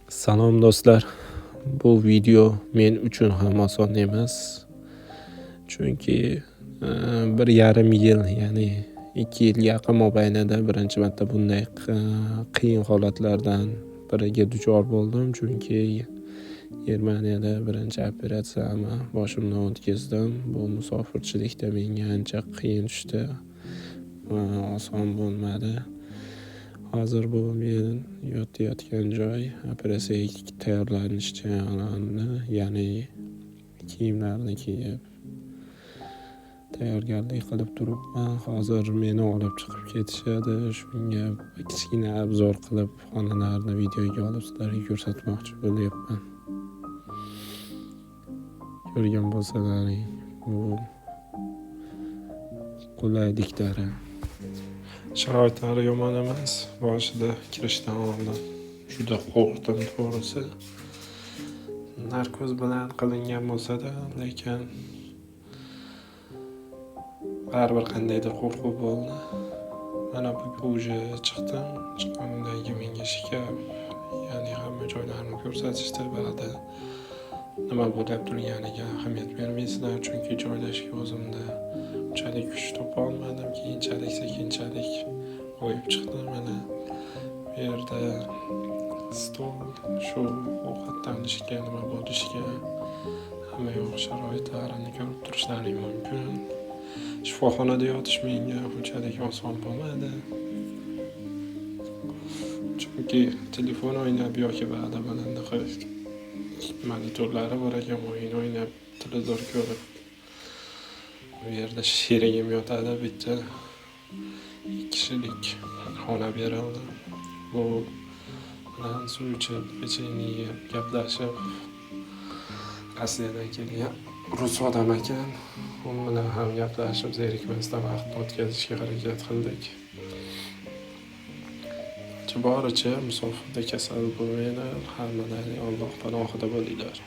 Salom do'stlar. Bu video men uchun ham oson emas. Chunki 1,5 yil, ya'ni 2 yil yaqin mobaynida birinchi marta bunday qiyin holatlardan biriga duchor bo'ldim. Chunki Germaniyada birinchi operatsiyamni boshimdan o'tkazdim. Bu musofirchilikda menga ancha qiyin tushdi. Oson bo'lmadi. Hozir bu men yotayotgan joy operatsiyaga tayyorlanish jarayoni, ya'ni kiyimlarni kiyib tayyorgarlik qilib turibman. Hozir meni olib chiqib ketishadi. Shunga kichkina obzor qilib xonalarni videoga olib sizlarga ko'rsatmoqchi bo'lyapman. Ko'rgan bo'lsalaring, bu qulayliklari. Sharoitlari yomon emas. Boshida kirishdan oldin juda qo'rqdim to'g'risi. Narkoz bilan qilingan bo'lsa-da, lekin baribir qandaydir qo'rquv bo'ldi. Mana bu уже chiqdim. Chiqqanimdan keyin menga shikab, ya'ni hamma joylarni ko'rsatishdi. Ba'da nima bo'lib turganiga ahamiyat bermaysizlar, chunki joylashga o'zimda unchalik kuch topa olmadim. Keyinchalik qo'yib chiqdim. Mana bu yerda stol, shu ovqatlanishga, nima bo'lishiga hamma yoq sharoitlarini ko'rib turishlaring mumkin. Shifoxonada yotish menga unchalik oson bo'lmadi. Chunki telefon o'ynab yoki ba'da bunaqa monitorlari bor ekan, o'yin o'ynab, televizor ko'rib, bu yerda sherigim yotadi, bitta 2 kishilik xona berildi. Bu bilan suv ichib, pechenye yeb, gaplashib, Rossiyadan kelgan rus odam ekan, u bilan ham gaplashib, zerikmasdan vaqt o'tkazishga harakat qildik. Boricha musofirda kasal bo'lmanglar, hammalari Alloh panohida bo'linglar.